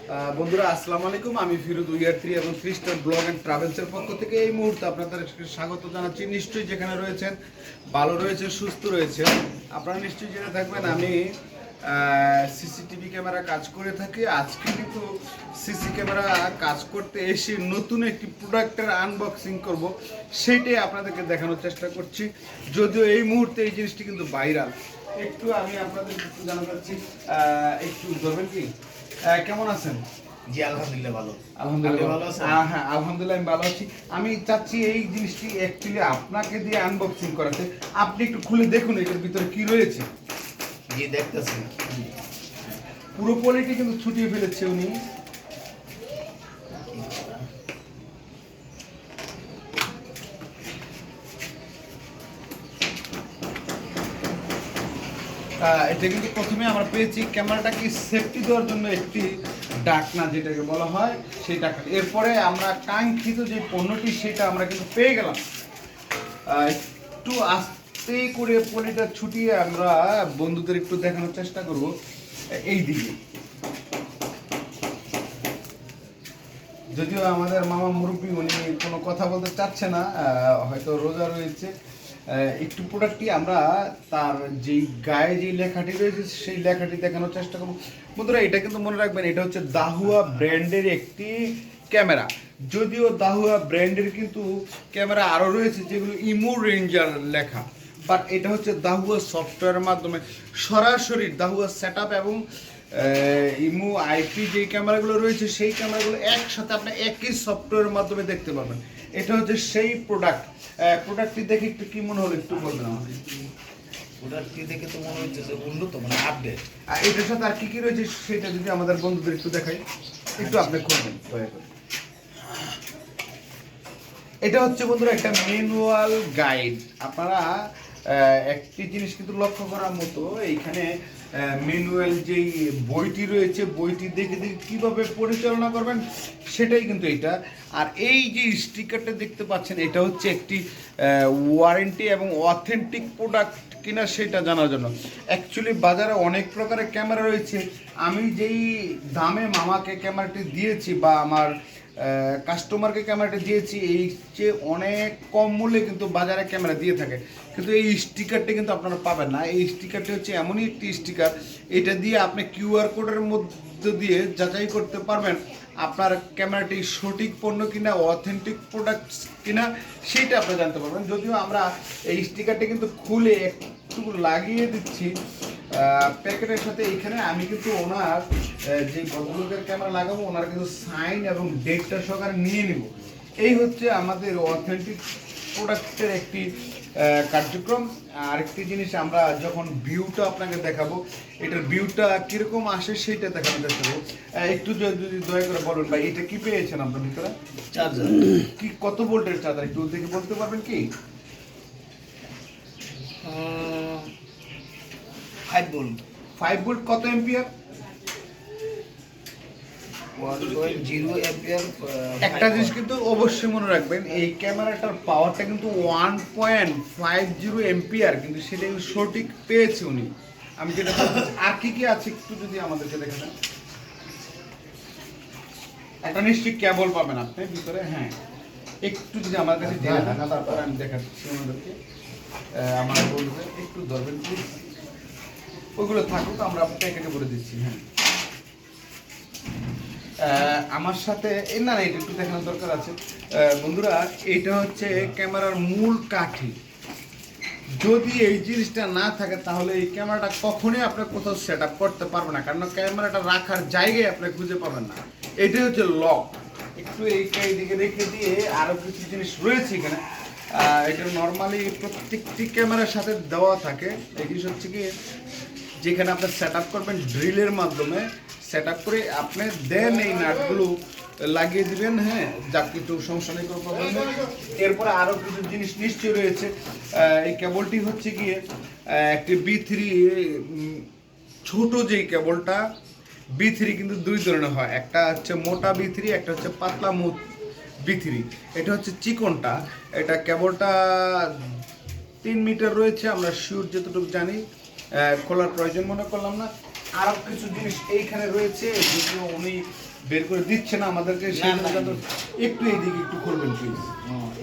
বন্ধুরা আসসালামু আলাইকুম, আমি ফিরোজ উইয়ার 3 এবং 3 স্টার ব্লগ অ্যান্ড ট্রাভেলসের পক্ষ থেকে এই মুহূর্তে আপনাদের স্বাগত জানাচ্ছি। নিশ্চয়ই যেখানে রয়েছেন ভালো রয়েছেন, সুস্থ রয়েছেন। আপনারা নিশ্চয়ই জেনে থাকবেন আমি সিসিটিভি ক্যামেরা কাজ করে থাকি। আজকে কিন্তু সিসি ক্যামেরা কাজ করতে এসে নতুন একটি প্রোডাক্টের আনবক্সিং করব, সেইটাই আপনাদেরকে দেখানোর চেষ্টা করছি। যদিও এই মুহূর্তে এই জিনিসটি কিন্তু ভাইরাল। একটু আমি আপনাদের একটু জানাতে চাচ্ছি, একটু ধরবেন কি? কেমন আছেন? জি আলহামদুলিল্লাহ ভালো। আলহামদুলিল্লাহ ভালো আছেন? হ্যাঁ আলহামদুলিল্লাহ আমি ভালো আছি। আমি চাচ্ছি এই জিনিসটি অ্যাকচুয়ালি আপনাকে দিয়ে আনবক্সিং করাতে। আপনি একটু খুলে দেখুন এটার ভিতরে কি রয়েছে। জি দেখতেছি। পুরো কোয়ালিটি কিন্তু ছুটিয়ে ফেলেছে উনি। এটা কিন্তু প্রথমে আমরা পেয়েছি ক্যামেরাটাকে সেফটি দেওয়ার জন্য একটি ডাকনা, যেটাকে বলা হয় সেই ডাকনা। এরপরে আমরা কাঙ্ক্ষিত যে পণ্যটি সেটা আমরা কিন্তু পেয়ে গেলাম। একটু আস্তে করে পলিটা ছুটিয়ে আমরা বন্ধুদের একটু দেখানোর চেষ্টা করব। এই দিকে যদিও আমাদের মামা মুরব্বী উনি কোনো কথা বলতে চাচ্ছে না, হয়তো রোজা রয়েছে। একটু প্রোডাক্টটি আমরা তার যেই গায়ে যেই লেখাটি রয়েছে সেই লেখাটি দেখানোর চেষ্টা করব। বন্ধুরা এটা কিন্তু মনে রাখবেন, এটা হচ্ছে দাহুয়া ব্র্যান্ডের একটি ক্যামেরা। যদিও দাহুয়া ব্র্যান্ডের কিন্তু ক্যামেরা আরও রয়েছে যেগুলো ইমো রেঞ্জার লেখা, বাট এটা হচ্ছে দাহুয়া সফটওয়্যারের মাধ্যমে সরাসরি দাহুয়া সেট আপ এবং ইমো আইপি যে ক্যামেরাগুলো রয়েছে সেই ক্যামেরাগুলো একসাথে আপনি একই সফটওয়্যারের মাধ্যমে দেখতে পারবেন। এটা হচ্ছে সেই প্রোডাক্টটি দেখে একটু কি মনে হলো একটু বলবেন আমাকে। প্রোডাক্টটি দেখে তো মনে হচ্ছে যে উন্নত মানে আপডেট। আর এটার সাথে আর কি কি রয়েছে সেটা যদি আমাদের বন্ধুদের একটু দেখাই, একটু আপনি খুলবেন দয়া করে। এটা হচ্ছে বন্ধুরা একটা ম্যানুয়াল গাইড। আপনারা একটি জিনিস কিন্তু লক্ষ্য করার মতো, এইখানে ম্যানুয়াল যেই বইটি রয়েছে বইটি দেখে দেখে কীভাবে পরিচালনা করবেন সেটাই কিন্তু এটা। আর এই যে স্টিকারটা দেখতে পাচ্ছেন এটা হচ্ছে একটি ওয়ারেন্টি এবং অথেন্টিক প্রোডাক্ট কিনা সেটা জানার জন্য। অ্যাকচুয়ালি বাজারে অনেক প্রকারের ক্যামেরা রয়েছে। আমি যেই দামে মামাকে ক্যামেরাটি দিয়েছি বা আমার কাস্টমারকে ক্যামেরাটা দিয়েছি এই চেয়ে অনেক কম মূল্যে কিন্তু বাজারে ক্যামেরা দিয়ে থাকে, কিন্তু এই স্টিকারটা কিন্তু আপনারা পাবেন না। এই স্টিকারটি হচ্ছে এমনই একটি স্টিকার, এটা দিয়ে আপনি কিউআর কোডের মধ্যে দিয়ে যাচাই করতে পারবেন আপনার ক্যামেরাটি সঠিক পণ্য কিনা, অথেন্টিক প্রোডাক্ট কিনা সেইটা আপনি জানতে পারবেন। যদিও আমরা এই স্টিকারটি কিন্তু খুলে একটু লাগিয়ে দিচ্ছি প্যাকেটের সাথে। এইখানে আমি কিন্তু ওনার যে ভদ্রলোকের ক্যামেরা লাগাবো ওনার কিন্তু সাইন এবং ডেটটা সহকারে নিয়ে নিব। এই হচ্ছে আমাদের অথেন্টিক প্রোডাক্টের একটি কার্যক্রম। আরেকটি জিনিস, আমরা যখন ভিউটা আপনাকে দেখাবো এটার ভিউটা কীরকম আসে সেইটা দেখানো চেষ্টা করবো। একটু যদি দয়া করে বলুন ভাই, এটা কি পেয়েছেন আপনার ভিতরে? চার্জার কি কত ভোল্টের চার্জার একটু দেখে বলতে পারবেন কি? 5 ভোল্ট। 5 ভোল্ট কত এম্পিয়ার? 1.0 অ্যাম্পিয়ার। একটা জিনিস কিন্তু অবশ্যই মনে রাখবেন, এই ক্যামেরাটার পাওয়ারটা কিন্তু 1.50 এম্পিয়ার, কিন্তু সেটা কিন্তু সঠিক পেয়েছে উনি। আমি যেটা আর কি কি আছে একটু যদি আমাদেরকে দেখে দেন। একটা নিশ্চয়ই কেবল পাবেন আপনি ভিতরে। হ্যাঁ একটু যদি আমার কাছে জেনে থাকা, তারপরে আমি দেখাচ্ছি আমাদেরকে। আমার বলবে একটু ধরবেন প্লিজ, ওইগুলো থাকুক, আমরা প্যাকেটে করে দিচ্ছি। হ্যাঁ আমার সাথে না না এটা একটু দেখানোর দরকার আছে। বন্ধুরা এটা হচ্ছে ক্যামেরার মূল কাঠি। যদি এই জিনিসটা না থাকে তাহলে এই ক্যামেরাটা কখনোই আপনি কোথাও সেট আপ করতে পারবেন না, কারণ ক্যামেরাটা রাখার জায়গায় আপনি খুঁজে পাবেন না। এটাই হচ্ছে লক। একটু এই দিকে রেখে দিয়ে আরও কিছু জিনিস রয়েছে এখানে। এটা নর্মালি প্রত্যেকটি ক্যামেরার সাথে দেওয়া থাকে। এই জিনিস হচ্ছে কি, যেখানে আপনি সেট আপ করবেন ড্রিলের মাধ্যমে সেট আপ করে আপনি দেন এই নাটগুলো লাগিয়ে দিবেন। হ্যাঁ যা কিছু সমস্যা নেই, কোনো প্রবলেম নেই। এরপরে আরও কিছু জিনিস নিশ্চয়ই রয়েছে। এই কেবলটি হচ্ছে গিয়ে একটি B3 ছোট যেই কেবলটা B3 কিন্তু দুই ধরনের হয়, একটা হচ্ছে মোটা B3, একটা হচ্ছে পাতলা B3। এটা হচ্ছে চিকনটা, এটা কেবলটা 3 মিটার রয়েছে, আমরা শিওর যতটুকু জানি, খোলার প্রয়োজন মনে করলাম না। আরও কিছু জিনিস এইখানে রয়েছে, যদিও উনি বের করে দিচ্ছে না আমাদেরকে, সেই জন্য কিন্তু একটু এইদিকে একটু করবেন প্লিজ।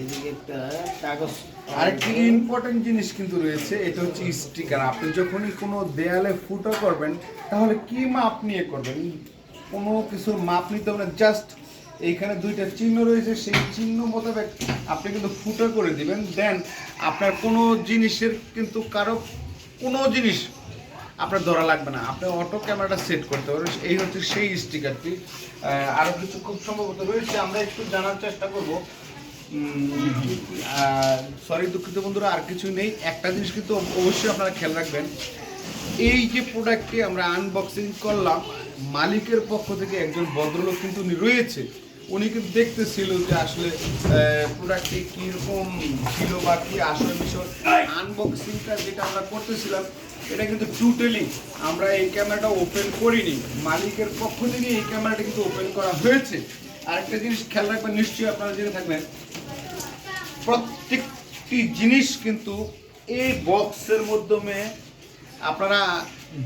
এদিকে একটা কাগজ আরেকটি ইম্পর্টেন্ট জিনিস কিন্তু রয়েছে, এটা হচ্ছে স্টিকার। আপনি যখনই কোনো দেয়ালে ফুটো করবেন তাহলে কি মাপ নিয়ে করবেন? কোনো কিছুর মাপ নিতে হবে না, জাস্ট এইখানে দুইটা চিহ্ন রয়েছে, সেই চিহ্ন মোতাবেক আপনি কিন্তু ফুটো করে দিবেন। দেন আপনার কোনো জিনিসের কিন্তু কারো কোনো জিনিস আপনার ধরা লাগবে না, আপনি অটো ক্যামেরাটা সেট করতে পারবেন। এই হচ্ছে সেই স্টিকারটি। আরও কিছু খুব সম্ভবত রয়েছে, আমরা একটু জানার চেষ্টা করব। সরি দুঃখিত বন্ধুরা, আর কিছু নেই। একটা জিনিস কিন্তু অবশ্যই আপনারা খেয়াল রাখবেন, এই যে প্রোডাক্টটি আমরা আনবক্সিং করলাম, মালিকের পক্ষ থেকে একজন ভদ্রলোক কিন্তু উনি রয়েছে, উনি কিন্তু দেখতেছিল যে আসলে প্রোডাক্টটি কীরকম ছিল বা কী আসল বিষয়। আনবক্সিংটা যেটা আমরা করতেছিলাম এটা কিন্তু টোটালি আমরা এই ক্যামেরাটা ওপেন করিনি, মালিকের পক্ষ থেকে এই ক্যামেরাটা কিন্তু ওপেন করা হয়েছে। আরেকটা জিনিস খেয়াল রাখবেন, নিশ্চয়ই আপনারা জেনে থাকবেন, প্রত্যেকটি জিনিস কিন্তু এই বক্সের মাধ্যমে আপনারা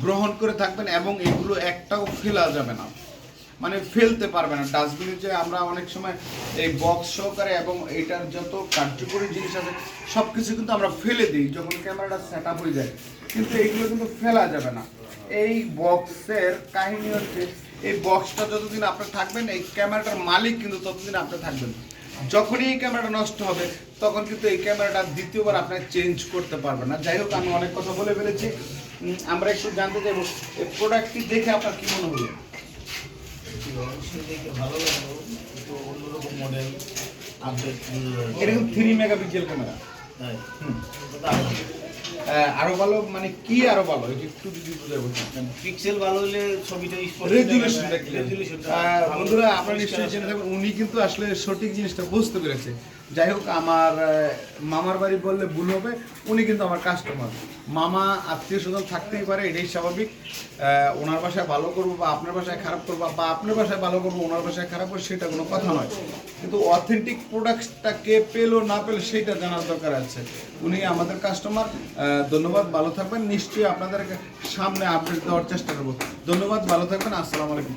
গ্রহণ করে থাকবেন এবং এগুলো একটাও ফেলা যাবে না, মানে ফেলতে পারবে না। ডাস্টবিনে যে আমরা অনেক সময় এই বক্স সহকারে এবং এইটার যত কার্যকরী জিনিস আছে সব কিছু কিন্তু আমরা ফেলে দিই যখন ক্যামেরাটা সেট আপ হয়ে যায়, কিন্তু এইগুলো কিন্তু ফেলা যাবে না। এই বক্সের কাহিনী হচ্ছে, এই বক্সটা যতদিন আপনার থাকবেন, এই ক্যামেরাটার মালিক কিন্তু ততদিন আপনি থাকবেন। যখনই এই ক্যামেরাটা নষ্ট হবে তখন কিন্তু এই ক্যামেরাটা দ্বিতীয়বার আপনার চেঞ্জ করতে পারবেন না। যাই হোক, আমি অনেক কথা বলে ফেলেছি। আমরা একটু জানতে চাইবো এই প্রোডাক্টটি দেখে আপনার কি মনে হলো? অবশ্যই দেখে ভালো লাগলো, একটু অন্যরকম মডেল আপডেট। এরকম 3 মেগাপিক্সেল ক্যামেরা, তাই আরো ভালো মানে কি আরো ভালো এটা একটু যদি বুঝাই বলছেন। পিক্সেল ভালো হলে ছবিটা রেজুলেশন রেজুলেশনটা বন্ধুরা আপনারা নিশ্চয়ই জেনে থাকবেন, উনি কিন্তু আসলে সঠিক জিনিসটা বুঝতে পেরেছে। যাই হোক, আমার মামার বাড়ি বললে ভুল হবে, উনি কিন্তু আমার কাস্টমার। মামা আত্মীয় স্বজন থাকতেই পারে, এটাই স্বাভাবিক। ওনার বাসায় ভালো করবো বা আপনার বাসায় খারাপ করবো, বা আপনার বাসায় ভালো করবো ওনার বাসায় খারাপ করবো, সেটা কোনো কথা নয়। কিন্তু অথেন্টিক প্রোডাক্টটা কে পেলো না পেলো সেটা জানার দরকার আছে। উনি আমাদের কাস্টমার। ধন্যবাদ, ভালো থাকবেন। নিশ্চয়ই আপনাদের সামনে আপডেট দেওয়ার চেষ্টা করবো। ধন্যবাদ, ভালো থাকবেন। আসসালামু আলাইকুম।